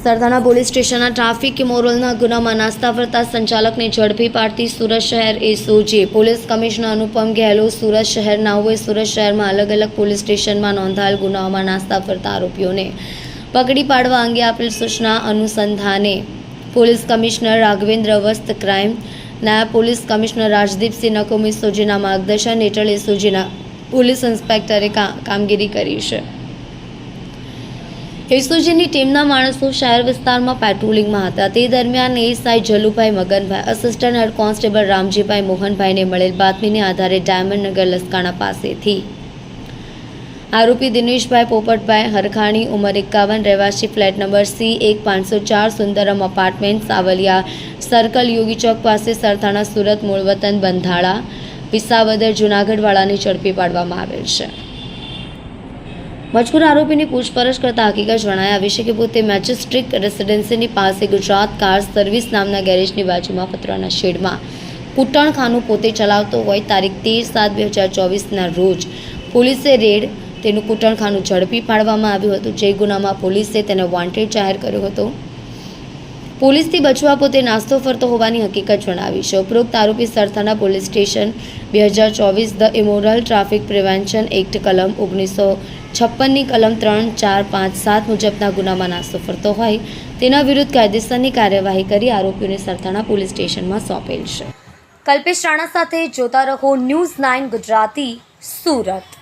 Sarthana police સ્ટેશનના traffic મોરલના ગુનામાં નાસ્તા ફરતા સંચાલકને ઝડપી પાડતી સુરત શહેર એસઓજી પોલીસ કમિશનર અનુપમ ગહેલોત સુરત શહેરના હોય સુરત શહેરમાં અલગ અલગ પોલીસ સ્ટેશનમાં નોંધાયેલ ગુનાઓમાં નાસ્તા ફરતા આરોપીઓને પકડી પાડવા અંગે આપેલ સૂચના અનુસંધાને પોલીસ કમિશનર રાઘવેન્દ્ર વસ્ત ક્રાઇમ નાયબ પોલીસ કમિશનર રાજદીપસિંહ નકોમી સોજીના માર્ગદર્શન હેઠળ એસઓજીના પોલીસ ઇન્સ્પેક્ટરે કામગીરી કરી છે। એસઓજીની ટીમના માણસો શહેર વિસ્તારમાં પેટ્રોલિંગમાં હતા। તે દરમિયાન ASI Jalubhai Maganbhai assistant head constable Ramjibhai મોહનભાઈને મળેલ બાતમીને આધારે ડાયમંડ નગર લસકાણા પાસેથી આરોપી દિનેશભાઈ પોપટભાઈ હરખાણી ઉંમર 51 રહેવાસી flat number C1504 Sundaram apartment Savaliya circle Yogi Chowk પાસે સરથાણા સુરત મૂળ વતન બંધાળા વિસાવદર જૂનાગઢવાળાને ઝડપી પાડવામાં આવેલ છે। મજકૂર આરોપીની પૂછપરછ કરતા હકીકત જણાઈ આવી છે કે પોતે મેજિસ્ટ્રિક રેસિડેન્સીની પાસે ગુજરાત કાર સર્વિસ નામના ગેરેજની બાજુમાં પતરાના શેડમાં કૂટણખાનું પોતે ચલાવતો હોય। તારીખ 13/7/2024ના રોજ પોલીસે રેડ તેનું કૂટણખાનું ઝડપી પાડવામાં આવ્યું હતું, જે ગુનામાં પોલીસે તેને વોન્ટેડ જાહેર કર્યો હતો। પોલીસથી બચવા પોતે નાસ્તો ફરતો હોવાની હકીકત જણાવી છે। ઉપરોક્ત આરોપી Sarthana police station 2024 the immoral traffic prevention act કલમ 1956ની કલમ 3, 4, 5, 7 મુજબના ગુનામાં નાસ્તો ફરતો હોય તેના વિરુદ્ધ કાયદેસરની કાર્યવાહી કરી આરોપીઓને સરથાણા પોલીસ સ્ટેશનમાં સોંપેલ છે। કલ્પેશ રાણા સાથે જોતા રહો ન્યૂઝ 9 ગુજરાતી સુરત।